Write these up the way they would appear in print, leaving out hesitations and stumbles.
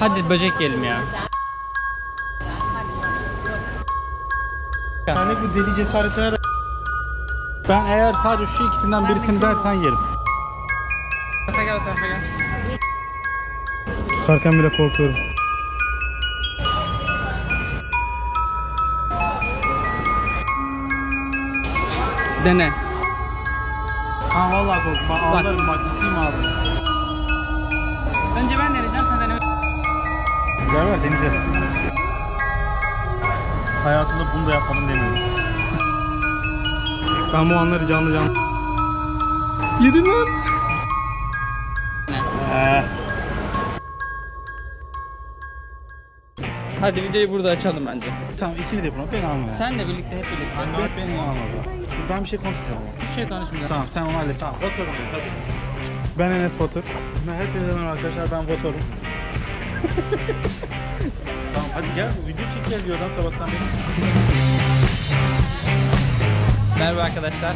Hadi böcek yiyelim ya. Yani bu deli cesareti nerede? Ben eğer sadece şu ikisinden birisini dersen yerim. O tarafa gel, o tarafa gel. Tutarken bile korkuyorum. Dene. Ha vallahi korkma. Ağlarım bak, ciddiyim abi. Önce ben deneyeceğim, sen deneme. Ver deneyeceğiz. Hayatımda bunu da yapmadım demiyorum. Ben bu anları canlı canlı... Yedin lan! Hadi videoyu burada açalım bence. Tamam ikili de yapalım. Beni alma ya. Senle birlikte, hep birlikte. Beni alma. Ben bir şey konuşmayacağım ama. Bir şey konuşmayacağım. Tamam sen onu hallet. Tamam Vatorum hadi. Ben Enes Batur. Hepinize merhaba arkadaşlar, ben Vatorum. Tamam hadi gel video çekelim diyor adam sabahtan beri. Merhaba arkadaşlar.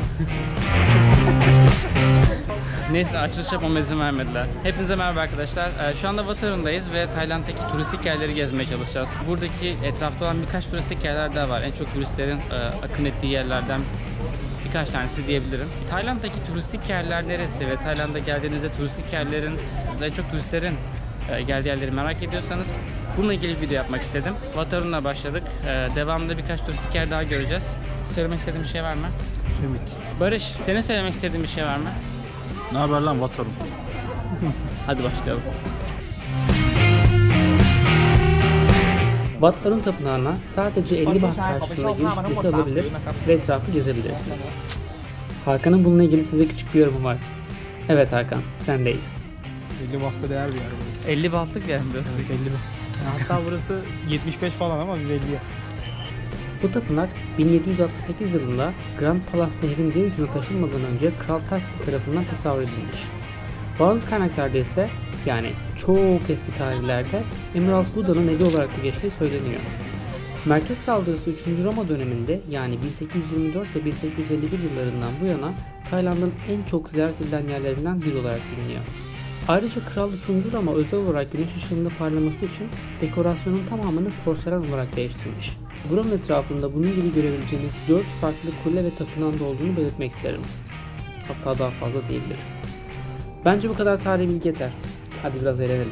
Neyse açılış yapmama izin vermediler. Hepinize merhaba arkadaşlar. Şu anda Vatorun'dayız ve Tayland'daki turistik yerleri gezmeye çalışacağız. Buradaki etrafta olan birkaç turistik yerler daha var. En çok turistlerin akın ettiği yerlerden birkaç tanesi diyebilirim. Tayland'daki turistik yerler neresi ve Tayland'a geldiğinizde turistik yerlerin, en çok turistlerin geldiği yerleri merak ediyorsanız bununla ilgili bir video yapmak istedim. Vatorun'la başladık. Devamında birkaç turistik yer daha göreceğiz. Söylemek istediğin bir şey var mı? Ümit. Barış, senin söylemek istediğin bir şey var mı? Ne haber lan Vatorum? Hadi başlayalım. Vatların Tapınağı'na sadece 50 baht karşılığında giriş bileti alabilir ve etrafı gezebilirsiniz. Hakan'ın bununla ilgili size küçük bir yorumu var. Evet Hakan, sendeyiz. 50 bahta değer bir yer burası. 50 bahtlık yer burası. Evet 50 baht. Hatta burası 75 falan ama biz 50'ye. Bu tapınak 1768 yılında Grand Palace Nehri'nin diğer ucuna taşınmadan önce Kral Taksin tarafından tasarruf edilmiş. Bazı kaynaklarda ise yani çok eski tarihlerde Emerald Buda'nın evi olarak da geçtiği söyleniyor. Merkez saldırısı 3. Roma döneminde yani 1824 ve 1851 yıllarından bu yana Tayland'ın en çok ziyaret edilen yerlerinden biri olarak biliniyor. Ayrıca Kral 3. Rama özel olarak güneş ışığında parlaması için dekorasyonun tamamını porselen olarak değiştirmiş. Buranın etrafında bunun gibi görebileceğiniz 4 farklı kule ve tapınağında olduğunu belirtmek isterim. Hatta daha fazla diyebiliriz. Bence bu kadar tarihi bilgi yeter. Hadi biraz eğlenelim.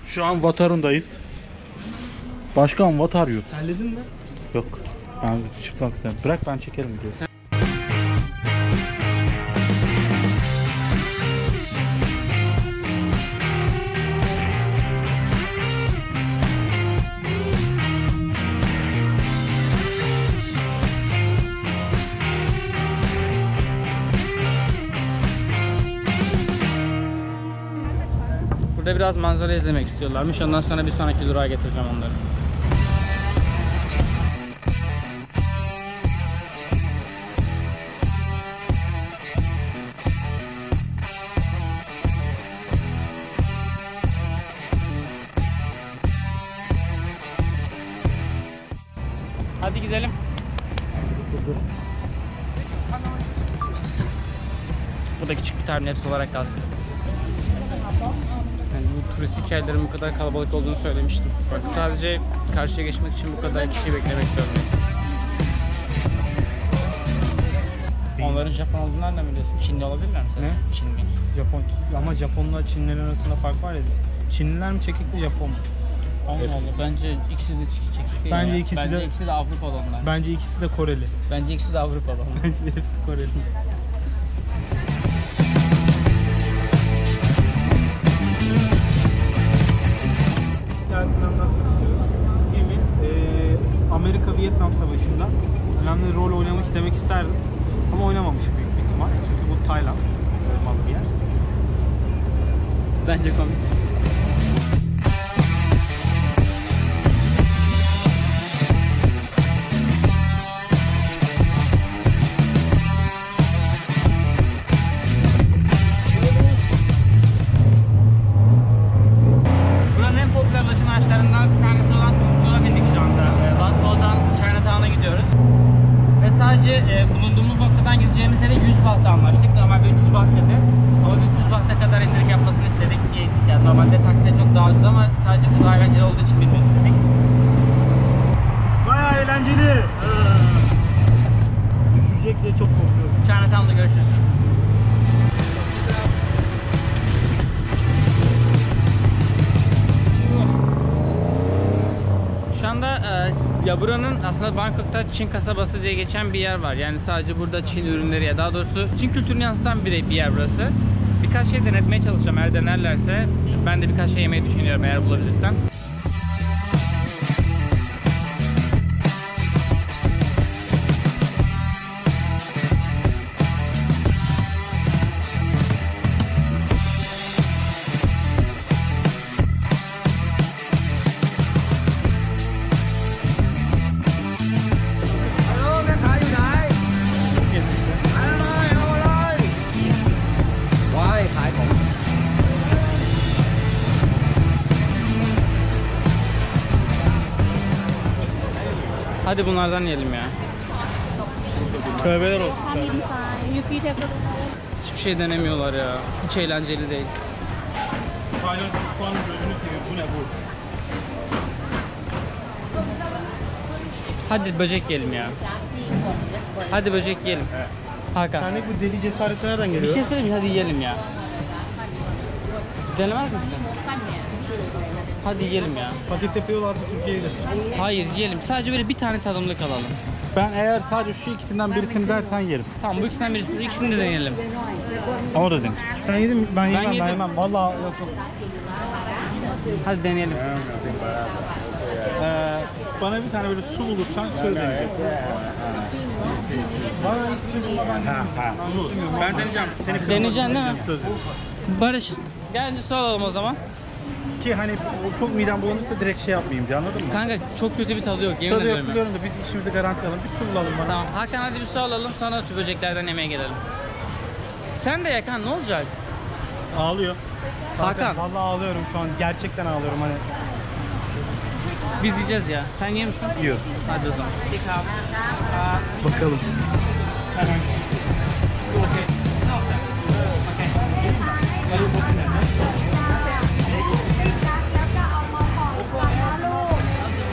Şu an Vatorun'dayız. Başkan what are you? Terledin mi? Yok. Ben çıkmak istedim. Bırak ben çekerim videoyu. Burada biraz manzara izlemek istiyorlarmış. Ondan sonra bir sonraki durağa getireceğim onları. Hadi gidelim. Bu da küçük bir time-lapse olarak kalsın. Yani bu turistik yerlerin bu kadar kalabalık olduğunu söylemiştim. Bak sadece karşıya geçmek için bu kadar kişiyi beklemek zorundayım. Onların Japon olduğunu nereden biliyorsun? Çinli olabilirler mi? Ne? Çinli. Japon. Ama Japonla Çinlilerin arasında fark var ya. Çinliler mi çekikli, Japon mu? Allah Allah. Bence ikisi de çekik. Bence ya. ikisi de- ikisi de Avrupalı onlar. Bence ikisi de Koreli. Bence ikisi de Avrupalı. Bence hepsi Koreli. Hikayesini anlatmak istiyoruz. Gemi Amerika-Vietnam Savaşı'nda önemli rol oynamış demek isterdim. Ama oynamamış büyük bir ihtimal. Çünkü bu Tayland malı bir yer. Bence komik. Buranın en popüler ulaşım araçlarından bir tanesi olan Tuk-Tuk'a bindik şu anda. Wat Po'dan Chinatown'a gidiyoruz. Ve sadece bulunduğumuz noktadan gideceğimiz yere 100 bahtte anlaştık. Normalde 300 baht dedi. Ama 300 bahte kadar indirim yapmasını istedik ki yani normalde takside çok daha ucuz ama sadece bu daha eğlenceli olduğu için bilmek istedik. Bayağı eğlenceli. Düşecek diye çok korkuyorum. Chinatown'da görüşürüz. Şu anda ya buranın aslında Bangkok'ta Çin kasabası diye geçen bir yer var. Yani sadece burada Çin ürünleri ya daha doğrusu Çin kültürünü yansıtan bir yer burası. Birkaç şey denetmeye çalışacağım. Eğer denerlerse ben de birkaç şey yemeyi düşünüyorum eğer bulabilirsem. Hadi bunlardan yiyelim ya. Tövbeler olsun. Hiçbir şey denemiyorlar ya. Hiç eğlenceli değil. Tayland mutfağının gözünü seveyim. Bu ne bu? Hadi böcek yiyelim ya. Hadi böcek yiyelim. Hakan. Sendeki bu deli cesareti nereden Bir geliyor? şey söyleyeyim mi? Hadi yiyelim ya. Denemez misin? Hadi yiyelim ya. Paket yapıyorlarsa Türkiye'ye gidelim. Hayır yiyelim. Sadece böyle bir tane tadımlık alalım. Ben eğer sadece şu ikisinden birisini dersen yerim. Tamam bu ikisinden birisini, ikisini de deneyelim. Onu da deneyim. Sen yedin mi? Ben yemem, yedim. ben yemem. Vallahi yok yok. Hadi deneyelim. Bana bir tane böyle su bulursan söz deneyeceğim. Bana hiçbir şey bulma, ben Ben deneyeceğim. Seni Deneyeceksin değil mi? söz veriyorum. Barış. Gelince su alalım o zaman. Ki hani o çok midem bulanırsa direkt şey yapmayayım diye, anladın mı? Kanka çok kötü bir tadı yok yemin Tadı yok ediyorum. biliyorum da bir işimizi garanti alalım. Bir su bulalım bana. Tamam Hakan hadi bir su alalım sonra şu böceklerden yemeğe gelelim. Sen de yakan ne olacak? Ağlıyor. Hakan Vallahi ağlıyorum şu an. Gerçekten ağlıyorum hani. biz yiyeceğiz ya. Sen yer misin? Yiyorum. Hadi o zaman. Bakalım.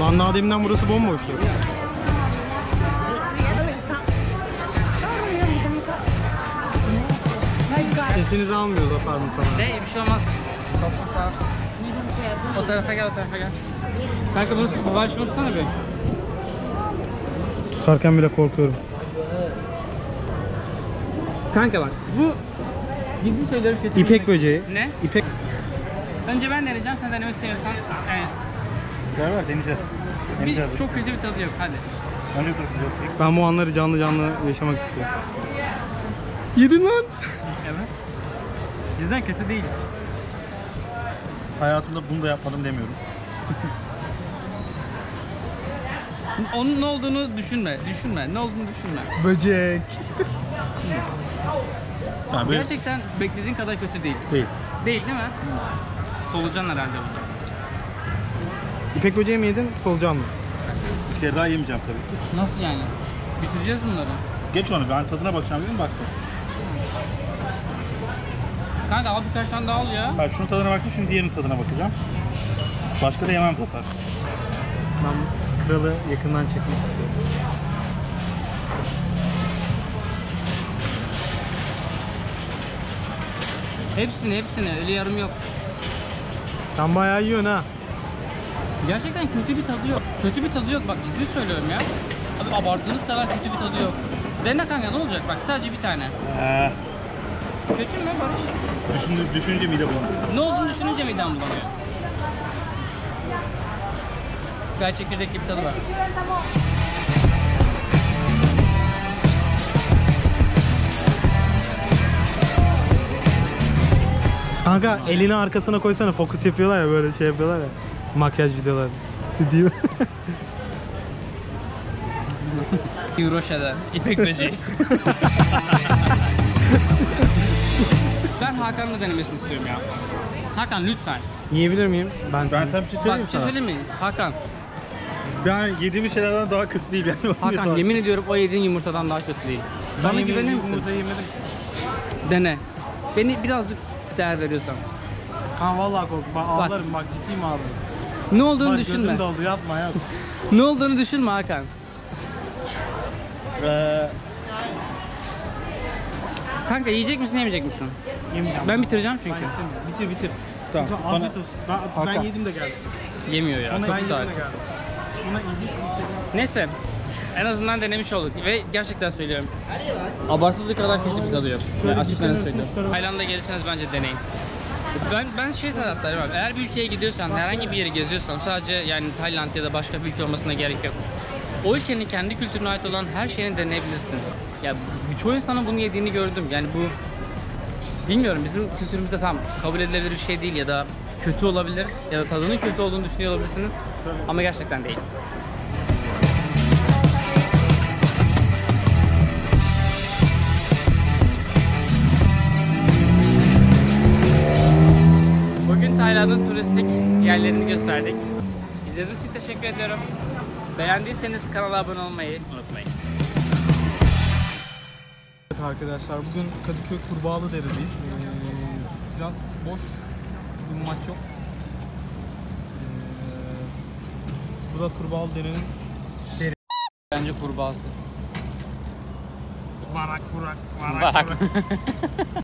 Lan daha deminden burası bomboştu. Sesinizi almıyor Zafer muhtemelen. Ne bir şey olmaz. O tarafa gel o tarafa gel. Kanka bunu başımı tutsana bir. Tutarken bile korkuyorum. Kanka bak bu ciddi söylüyorum kötü. İpek böceği. Ne? İpek. Önce ben deneyeceğim sen denemek istemiyorsan. Evet. Ver deneyeceğiz. Bir, çok kötü bir tadı yok hadi. Önce dur. Ben bu anları canlı canlı yaşamak istiyorum. Yedin lan. Evet. Bizden kötü değil. Hayatımda bunu da yapmadım demiyorum. Onun ne olduğunu düşünme. Ne olduğunu düşünme. Böcek. Yani böyle Gerçekten beklediğin kadar kötü değil. değil. Değil mi? Solucan herhalde burada. İpek böceği mi yedin, solucan mı? Bir kere daha yemeyeceğim tabii. Nasıl yani? Bitireceğiz bunları. Geç onu, ben tadına bakacağım dedim, baktım. Kanka al birkaç tane daha al ya. Ben şunun tadına baktım, şimdi diğerinin tadına bakacağım. Başka da yemem zaten. Ben kralı yakından çekmek istiyorum. Hepsini öyle yarım yok. Sen bayağı yiyorsun ha. Gerçekten kötü bir tadı yok. Kötü bir tadı yok bak ciddi söylüyorum ya. Abi abarttığınız kadar kötü bir tadı yok. Dene kanka ne olacak bak sadece bir tane. Kötü mü Barış? Düşününce mide bulanıyor. Ne olduğunu düşününce midem bulanıyor. Gayet çekirdekli bir tadı var. Kanka elini arkasına koysana, fokus yapıyorlar ya, böyle şey yapıyorlar ya. Makyaj videoları. Diyor. Euroşa'da İpek böceği. Ben Hakan'la denemesini istiyorum ya. Hakan lütfen. Yiyebilir miyim? Ben sana bir şey Bak söyleyeyim bir şey sana. söyleyeyim mi? Hakan. Yani yediğimiz şeylerden daha kötü değil yani. Hakan yemin ediyorum o yediğin yumurtadan daha kötü değil. Bana güvenir misin? Yumurta yemedim. Dene. Beni birazcık değer veriyorsan. Ha vallahi korktum. Ben ağlarım bak ciddiyim abi. Ne olduğunu Bak düşünme. gözüm doldu yapma yap. Ne olduğunu düşünme Hakan. Kanka yiyecek misin yemeyecek misin? Yemeyeceğim. Ben bitireceğim çünkü. Ben istemiyorum. Bitir bitir. Tamam, Çünkü bana- afiyet olsun. Ben Hakan. yedim de geldim. Yemiyor ya. Ona Çok ben sağ ol. yedim de geldim. Buna ilginç bir şey. Neyse. En azından denemiş olduk ve gerçekten söylüyorum. Abartıldığı kadar kötü bir tadı yok. Yani açık net söylüyorum. Tayland'a gelirseniz bence deneyin. Ben şey taraftarıyım abi. Eğer bir ülkeye gidiyorsan, herhangi bir yeri geziyorsan sadece yani Tayland ya da başka bir ülke olmasına gerek yok. O ülkenin kendi kültürüne ait olan her şeyini deneyebilirsin. Ya çoğu insanın bunu yediğini gördüm. Yani bu bilmiyorum bizim kültürümüzde tam kabul edilebilir bir şey değil ya da kötü olabilir ya da tadının kötü olduğunu düşünüyor olabilirsiniz. Ama gerçekten değil. Bugün Tayland'ın turistik yerlerini gösterdik. İzlediğiniz için teşekkür ediyorum. Beğendiyseniz kanala abone olmayı unutmayın. Evet arkadaşlar bugün Kadıköy Kurbağalı Dere'deyiz. Biraz boş bir maç yok. Bu da Kurbağalı Dere'nin Bence kurbağası. varak. Barak.